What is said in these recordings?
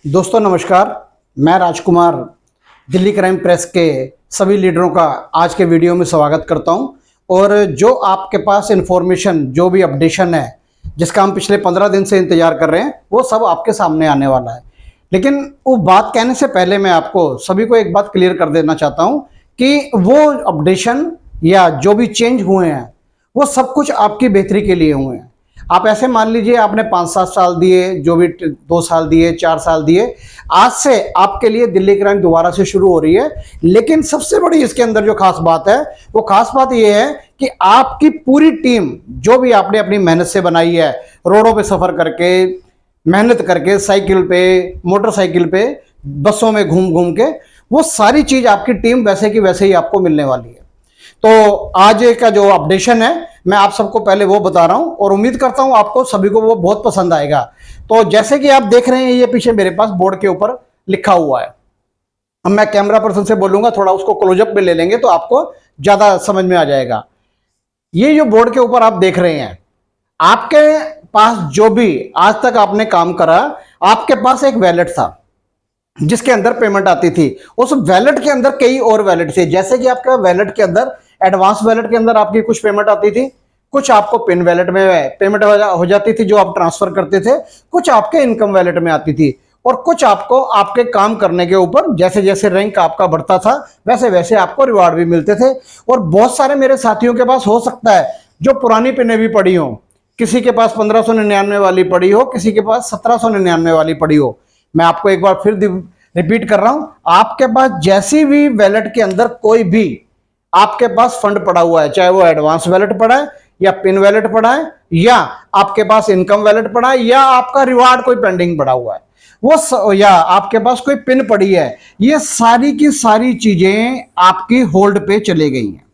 दोस्तों नमस्कार। मैं राजकुमार दिल्ली क्राइम प्रेस के सभी लीडरों का आज के वीडियो में स्वागत करता हूं। और जो आपके पास इन्फॉर्मेशन जो भी अपडेशन है जिसका हम पिछले 15 दिन से इंतजार कर रहे हैं वो सब आपके सामने आने वाला है। लेकिन वो बात कहने से पहले मैं आपको सभी को एक बात क्लियर कर देना चाहता हूं कि वो अपडेशन या जो भी चेंज हुए हैं वो सब कुछ आपकी बेहतरी के लिए हुए हैं। आप ऐसे मान लीजिए आपने 5-7 साल दिए, जो भी 2 साल दिए, 4 साल दिए, आज से आपके लिए दिल्ली क्राइम दोबारा से शुरू हो रही है। लेकिन सबसे बड़ी इसके अंदर जो खास बात है वो खास बात यह है कि आपकी पूरी टीम जो भी आपने अपनी मेहनत से बनाई है, रोडों पे सफर करके, मेहनत करके, साइकिल पे, मोटरसाइकिल पे, बसों में घूम घूम के, वो सारी चीज आपकी टीम वैसे की वैसे ही आपको मिलने वाली है। तो आज का जो अपडेशन है मैं आप सबको पहले वो बता रहा हूं और उम्मीद करता हूं आपको सभी को वो बहुत पसंद आएगा। तो जैसे कि आप देख रहे हैं ये पीछे मेरे पास बोर्ड के ऊपर लिखा हुआ है। अब मैं कैमरा पर्सन से बोलूंगा थोड़ा उसको क्लोजअप में ले लेंगे तो आपको ज्यादा समझ में आ जाएगा। ये जो बोर्ड के ऊपर आप देख रहे हैं, आपके पास जो भी आज तक आपने काम करा, आपके पास एक वैलेट था जिसके अंदर पेमेंट आती थी। उस वैलेट के अंदर कई और वैलेट थे, जैसे कि आपका वैलेट के अंदर एडवांस वैलेट के अंदर आपकी कुछ पेमेंट आती थी, कुछ आपको पिन वैलेट में पेमेंट हो जाती थी जो आप ट्रांसफर करते थे, कुछ आपके इनकम वैलेट में आती थी और कुछ आपको आपके काम करने के ऊपर जैसे जैसे रैंक आपका बढ़ता था वैसे वैसे आपको रिवार्ड भी मिलते थे। और बहुत सारे मेरे साथियों के पास हो सकता है जो पुरानी पिनें भी पड़ी हो, किसी के पास 1599 वाली पड़ी हो, किसी के पास 1799 वाली पड़ी हो। मैं आपको एक बार फिर रिपीट कर रहा हूं, आपके पास जैसी भी वैलेट के अंदर कोई भी आपके पास फंड पड़ा हुआ है, चाहे वो एडवांस वैलेट पड़ा है या पिन वैलेट पड़ा है या आपके पास इनकम वैलेट पड़ा है या आपका रिवार्ड कोई पेंडिंग पड़ा हुआ है या आपके पास कोई पिन पड़ी है, ये सारी की सारी चीजें आपकी होल्ड पे चले गई हैं।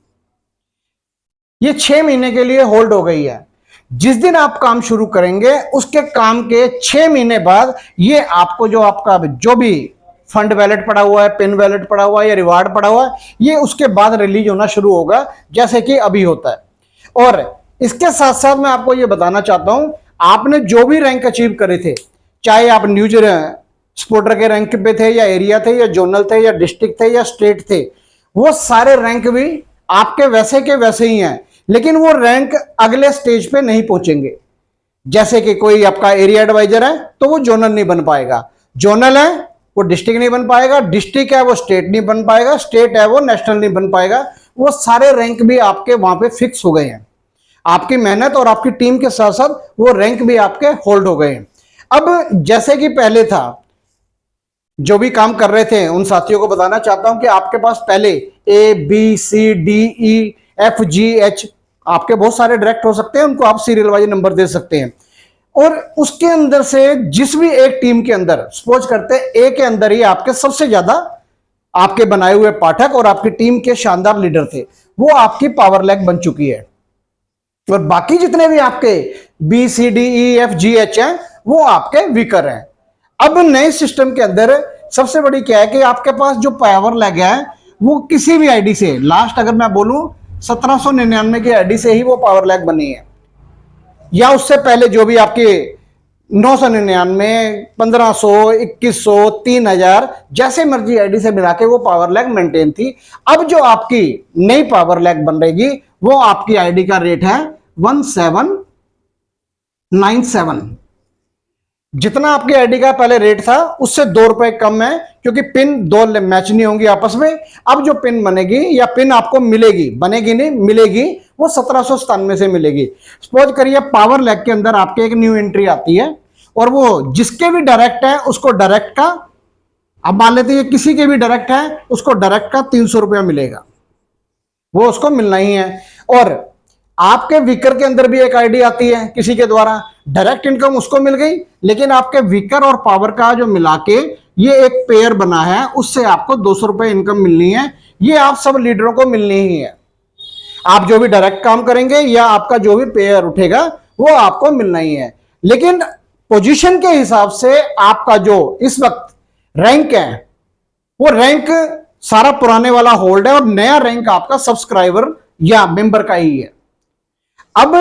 ये 6 महीने के लिए होल्ड हो गई है। जिस दिन आप काम शुरू करेंगे उसके काम के 6 महीने बाद ये आपको जो आपका जो भी फंड वैलेट पड़ा हुआ है, पिन वैलेट पड़ा हुआ है या रिवार्ड पड़ा हुआ है, ये उसके बाद रिलीज होना शुरू होगा जैसे कि अभी होता है। और इसके साथ साथ मैं आपको ये बताना चाहता हूं, आपने जो भी रैंक अचीव करे थे, चाहे आप न्यूज सपोर्टर के रैंक पे थे या एरिया थे या जोनल थे या डिस्ट्रिक्ट थे या स्टेट थे, वो सारे रैंक भी आपके वैसे के वैसे ही हैं। लेकिन वो रैंक अगले स्टेज पे नहीं पहुंचेंगे। जैसे कि कोई आपका एरिया एडवाइजर है तो वो जोनल नहीं बन पाएगा, जोनल है वो डिस्ट्रिक्ट नहीं बन पाएगा, डिस्ट्रिक्ट है वो स्टेट नहीं बन पाएगा, स्टेट है वो नेशनल नहीं बन पाएगा। वो सारे रैंक भी आपके वहां पे फिक्स हो गए हैं। आपकी मेहनत और आपकी टीम के साथ साथ वो रैंक भी आपके होल्ड हो गए हैं। अब जैसे कि पहले था, जो भी काम कर रहे थे उन साथियों को बताना चाहता हूं कि आपके पास पहले ABCDEFGH आपके बहुत सारे डायरेक्ट हो सकते हैं, उनको आप सीरियल वाइज नंबर दे सकते हैं। और उसके अंदर से जिस भी एक टीम के अंदर सपोज करते हैं ए के अंदर ही आपके सबसे ज्यादा आपके बनाए हुए पाठक और आपकी टीम के शानदार लीडर थे, वो आपकी पावर लैग बन चुकी है। और बाकी जितने भी आपके BCDEFGH हैं वो आपके वीकर हैं। अब नए सिस्टम के अंदर सबसे बड़ी क्या है कि आपके पास जो पावर लैग है वो किसी भी आईडी से, लास्ट अगर मैं बोलूं 1799 की आईडी से ही वो पावर लैग बनी है, या उससे पहले जो भी आपके 999, 1500, 2100, 3000 जैसे मर्जी आईडी से मिला के वो पावर लैग मेंटेन थी। अब जो आपकी नई पावर लैग बन रहेगी वो आपकी आईडी का रेट है 1797। जितना आपकी आईडी का पहले रेट था उससे 2 रुपए कम है, क्योंकि पिन 2 मैच नहीं होंगी आपस में। अब जो पिन बनेगी या पिन आपको मिलेगी, बनेगी नहीं मिलेगी, वो 1797 से मिलेगी। सपोज करिए पावर लैग के अंदर आपके एक न्यू एंट्री आती है और वो जिसके भी डायरेक्ट है उसको डायरेक्ट का, अब मान लेते हैं किसी के भी डायरेक्ट है उसको डायरेक्ट का 300 रुपया मिलेगा, वो उसको मिलना ही है। और आपके वीकर के अंदर भी एक आईडी आती है किसी के द्वारा, डायरेक्ट इनकम उसको मिल गई, लेकिन आपके वीकर और पावर का जो मिला के ये एक पेयर बना है, उससे आपको 200 रुपए इनकम मिलनी है। ये आप सब लीडरों को मिलनी ही है। आप जो भी डायरेक्ट काम करेंगे या आपका जो भी पेयर उठेगा वो आपको मिलना ही है। लेकिन पोजीशन के हिसाब से आपका जो इस वक्त रैंक है वो रैंक सारा पुराने वाला होल्ड है और नया रैंक आपका सब्सक्राइबर या मेंबर का ही है। अब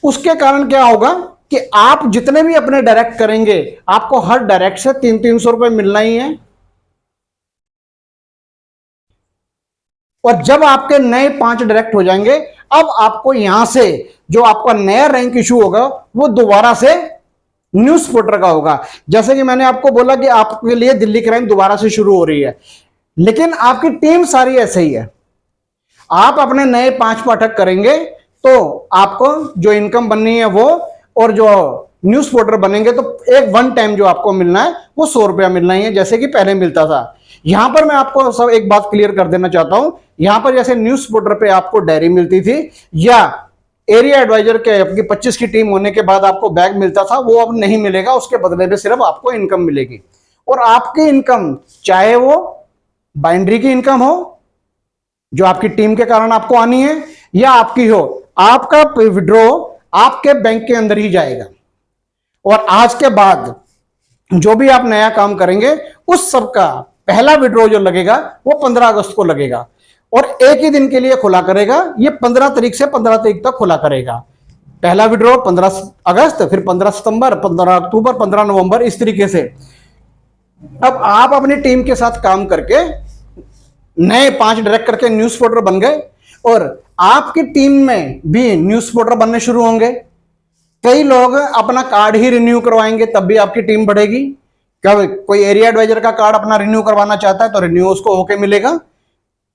उसके कारण क्या होगा कि आप जितने भी अपने डायरेक्ट करेंगे आपको हर डायरेक्ट से 300-300 रुपए मिलना ही है। और जब आपके नए 5 डायरेक्ट हो जाएंगे, अब आपको यहां से जो आपका नया रैंक इशू होगा वो दोबारा से न्यूज पोर्टर का होगा। जैसे कि मैंने आपको बोला कि आपके लिए दिल्ली क्राइम दोबारा से शुरू हो रही है, लेकिन आपकी टीम सारी ऐसे ही है। आप अपने नए 5 पाठक करेंगे तो आपको जो इनकम बननी है वो, और जो न्यूज पोर्टर बनेंगे तो एक वन टाइम जो आपको मिलना है वो 100 रुपया मिलना ही है, जैसे कि पहले मिलता था। यहां पर मैं आपको सब एक बात क्लियर कर देना चाहता हूं, यहां पर जैसे न्यूज पोर्टर पे आपको डायरी मिलती थी या एरिया एडवाइजर के आपकी 25 की टीम होने के बाद आपको बैग मिलता था, वो अब नहीं मिलेगा। उसके बदले में सिर्फ आपको इनकम मिलेगी। और आपकी इनकम चाहे वो बाइंड्री की इनकम हो जो आपकी टीम के कारण आपको आनी है, या आपकी हो, आपका विड्रॉ आपके बैंक के अंदर ही जाएगा। और आज के बाद जो भी आप नया काम करेंगे उस सब का पहला विड्रॉ जो लगेगा वो 15 अगस्त को लगेगा, और एक ही दिन के लिए खुला करेगा। ये 15 तारीख से 15 तारीख तक खुला करेगा। पहला विड्रॉ 15 अगस्त, फिर 15 सितंबर, 15 अक्टूबर, 15 नवंबर, इस तरीके से। अब आप अपनी टीम के साथ काम करके नए 5 डायरेक्ट करके न्यूज पोर्टर बन गए, और आपकी टीम में भी न्यूज पोर्टर बनने शुरू होंगे। कई लोग अपना कार्ड ही रिन्यू करवाएंगे, तब भी आपकी टीम बढ़ेगी। क्या कोई एरिया एडवाइजर का कार्ड अपना रिन्यू करवाना चाहता है तो रिन्यू उसको होके मिलेगा,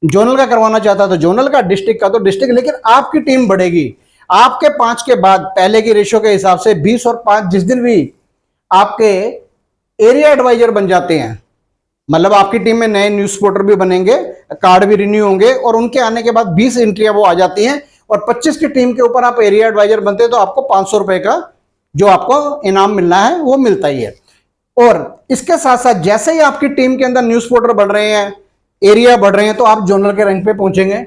जोनल का करवाना चाहता है तो जोनल का, डिस्ट्रिक्ट का तो डिस्ट्रिक्ट, लेकिन आपकी टीम बढ़ेगी। आपके 5 के बाद पहले की रेशियो के हिसाब से 20 और 5 जिस दिन भी आपके एरिया एडवाइजर बन जाते हैं, मतलब आपकी टीम में नए न्यूज पोर्टर भी बनेंगे, कार्ड भी रिन्यू होंगे, और उनके आने के बाद 20 एंट्रियां वो आ जाती हैं, और 25 की टीम के ऊपर आप एरिया एडवाइजर बनते हैं तो आपको 500 रुपए का जो आपको इनाम मिलना है वो मिलता ही है। और इसके साथ साथ जैसे ही आपकी टीम के अंदर न्यूज पोर्टर बढ़ रहे हैं, एरिया बढ़ रहे हैं, तो आप जोनल के रैंक पे पहुंचेंगे,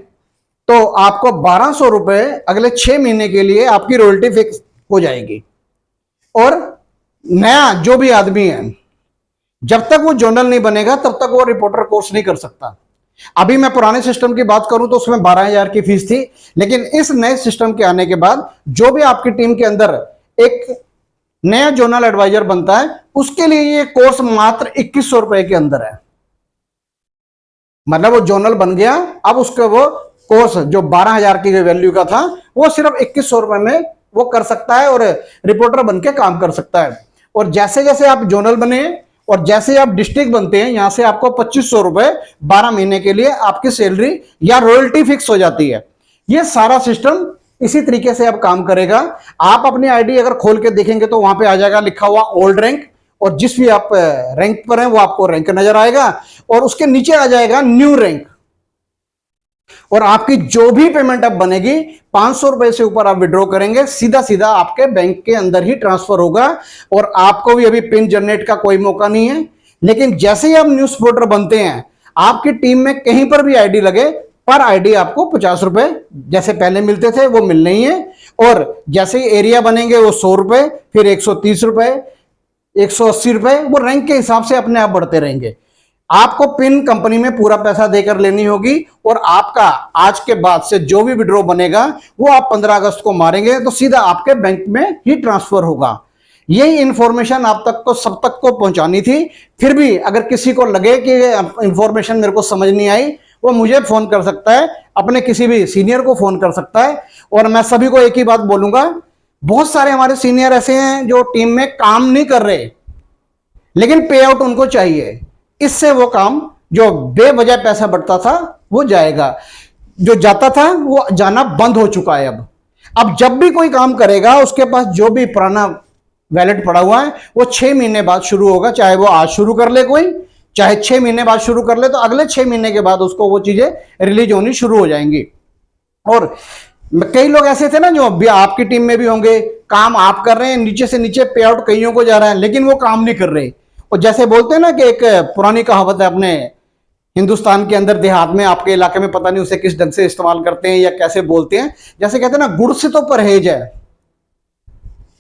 तो आपको 1200 रुपए अगले 6 महीने के लिए आपकी रॉयल्टी फिक्स हो जाएगी। और नया जो भी आदमी है, जब तक वो जोनल नहीं बनेगा तब तक वो रिपोर्टर कोर्स नहीं कर सकता। अभी मैं पुराने सिस्टम की बात करूं तो उसमें 12,000 की फीस थी, लेकिन इस नए सिस्टम के आने के बाद जो भी आपकी टीम के अंदर एक नया जोनल एडवाइजर बनता है उसके लिए ये कोर्स मात्र 2100 रुपए के अंदर है। मतलब वो जोनल बन गया, अब उसके वो कोर्स जो 12,000 की वैल्यू का था वो सिर्फ 2100 रुपए में वो कर सकता है और रिपोर्टर बन के काम कर सकता है। और जैसे जैसे आप जोनल बने और जैसे आप डिस्ट्रिक्ट बनते हैं, यहां से आपको 2500 रुपए 12 महीने के लिए आपकी सैलरी या रॉयल्टी फिक्स हो जाती है। ये सारा सिस्टम इसी तरीके से अब काम करेगा। आप अपनी आईडी अगर खोल के देखेंगे तो वहां पे आ जाएगा लिखा हुआ ओल्ड रैंक, और जिस भी आप रैंक पर हैं वो आपको रैंक नजर आएगा, और उसके नीचे आ जाएगा न्यू रैंक। और आपकी जो भी पेमेंट अब बनेगी 500 रुपए से ऊपर आप विड्रॉ करेंगे, सीधा सीधा आपके बैंक के अंदर ही ट्रांसफर होगा, और आपको भी अभी पिन जनरेट का कोई मौका नहीं है। लेकिन जैसे ही आप न्यूज पोर्टर बनते हैं, आपकी टीम में कहीं पर भी आईडी लगे, पर आईडी आपको 50 रुपए जैसे पहले मिलते थे वो मिलने ही है। और जैसे ही एरिया बनेंगे वो 100 रुपए, फिर 130 रुपए, 180 रुपए, वो रैंक के हिसाब से अपने आप बढ़ते रहेंगे। आपको पिन कंपनी में पूरा पैसा देकर लेनी होगी, और आपका आज के बाद से जो भी विड्रॉ बनेगा वो आप 15 अगस्त को मारेंगे तो सीधा आपके बैंक में ही ट्रांसफर होगा। यही इंफॉर्मेशन आप तक को सब तक को पहुंचानी थी। फिर भी अगर किसी को लगे कि इंफॉर्मेशन मेरे को समझ नहीं आई, वो मुझे फोन कर सकता है, अपने किसी भी सीनियर को फोन कर सकता है। और मैं सभी को एक ही बात बोलूंगा, बहुत सारे हमारे सीनियर ऐसे हैं जो टीम में काम नहीं कर रहे, लेकिन पे आउट उनको चाहिए। इससे वो काम जो बेवजह पैसा बढ़ता था वो जाएगा, जो जाता था वो जाना बंद हो चुका है। अब जब भी कोई काम करेगा उसके पास जो भी पुराना वैलेट पड़ा हुआ है वो 6 महीने बाद शुरू होगा। चाहे वो आज शुरू कर ले कोई, चाहे 6 महीने बाद शुरू कर ले, तो अगले 6 महीने के बाद उसको वो चीजें रिलीज होनी शुरू हो जाएंगी। और कई लोग ऐसे थे ना जो अभी आपकी टीम में भी होंगे, काम आप कर रहे हैं, नीचे से नीचे पे आउट कईयों को जा रहा है, लेकिन वो काम नहीं कर रहे। और जैसे बोलते हैं ना कि एक पुरानी कहावत है अपने हिंदुस्तान के अंदर, देहात में, आपके इलाके में पता नहीं उसे किस ढंग से इस्तेमाल करते हैं या कैसे बोलते हैं। जैसे कहते हैं ना, गुड़ से तो परहेज है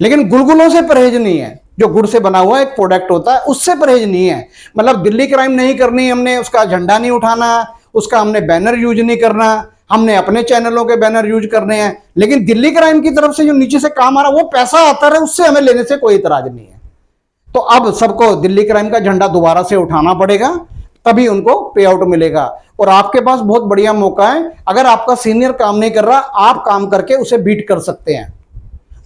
लेकिन गुलगुलों से परहेज नहीं है। जो गुड़ से बना हुआ एक प्रोडक्ट होता है उससे परहेज नहीं है। मतलब दिल्ली क्राइम नहीं करनी हमने, उसका झंडा नहीं उठाना, उसका हमने बैनर यूज नहीं करना, हमने अपने चैनलों के बैनर यूज करने हैं, लेकिन दिल्ली क्राइम की तरफ से जो नीचे से काम आ रहा है वो पैसा आता है, उससे हमें लेने से कोई इतराज नहीं है। तो अब सबको दिल्ली क्राइम का झंडा दोबारा से उठाना पड़ेगा, तभी उनको पे आउट मिलेगा। और आपके पास बहुत बढ़िया मौका है, अगर आपका सीनियर काम नहीं कर रहा, आप काम करके उसे बीट कर सकते हैं,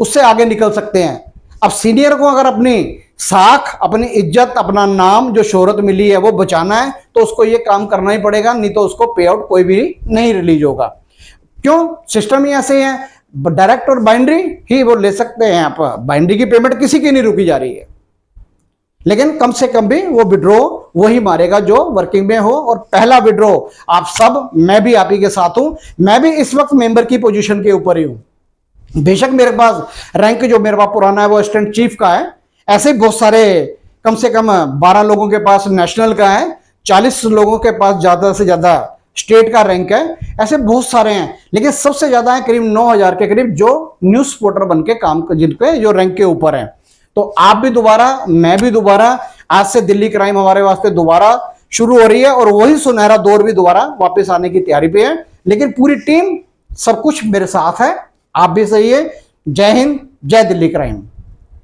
उससे आगे निकल सकते हैं। अब सीनियर को अगर अपनी साख, अपनी इज्जत, अपना नाम, जो शोहरत मिली है वो बचाना है, तो उसको ये काम करना ही पड़ेगा, नहीं तो उसको पे आउट कोई भी नहीं रिलीज होगा। क्यों? सिस्टम ही ऐसे है, डायरेक्ट और बाइंड्री ही वो ले सकते हैं। आप बाइंड्री की पेमेंट किसी की नहीं रुकी जा रही है, लेकिन कम से कम भी वो विड्रॉ वही मारेगा जो वर्किंग में हो। और पहला विड्रॉ आप सब, मैं भी आप ही के साथ हूं, मैं भी इस वक्त मेंबर की पोजीशन के ऊपर ही हूं। बेशक मेरे पास रैंक जो मेरे पास पुराना है वो असिस्टेंट चीफ का है, ऐसे बहुत सारे, कम से कम 12 लोगों के पास नेशनल का है, 40 लोगों के पास ज्यादा से ज्यादा स्टेट का रैंक है, ऐसे बहुत सारे हैं। लेकिन सबसे ज्यादा है करीब 9000 के करीब जो न्यूज रिपोर्टर बन के काम, जिनके जो रैंक के ऊपर है। तो आप भी दोबारा, मैं भी दोबारा, आज से दिल्ली क्राइम हमारे वास्ते दोबारा शुरू हो रही है, और वही सुनहरा दौर भी दोबारा वापस आने की तैयारी पे है। लेकिन पूरी टीम, सब कुछ मेरे साथ है, आप भी सही है। जय हिंद, जय दिल्ली क्राइम।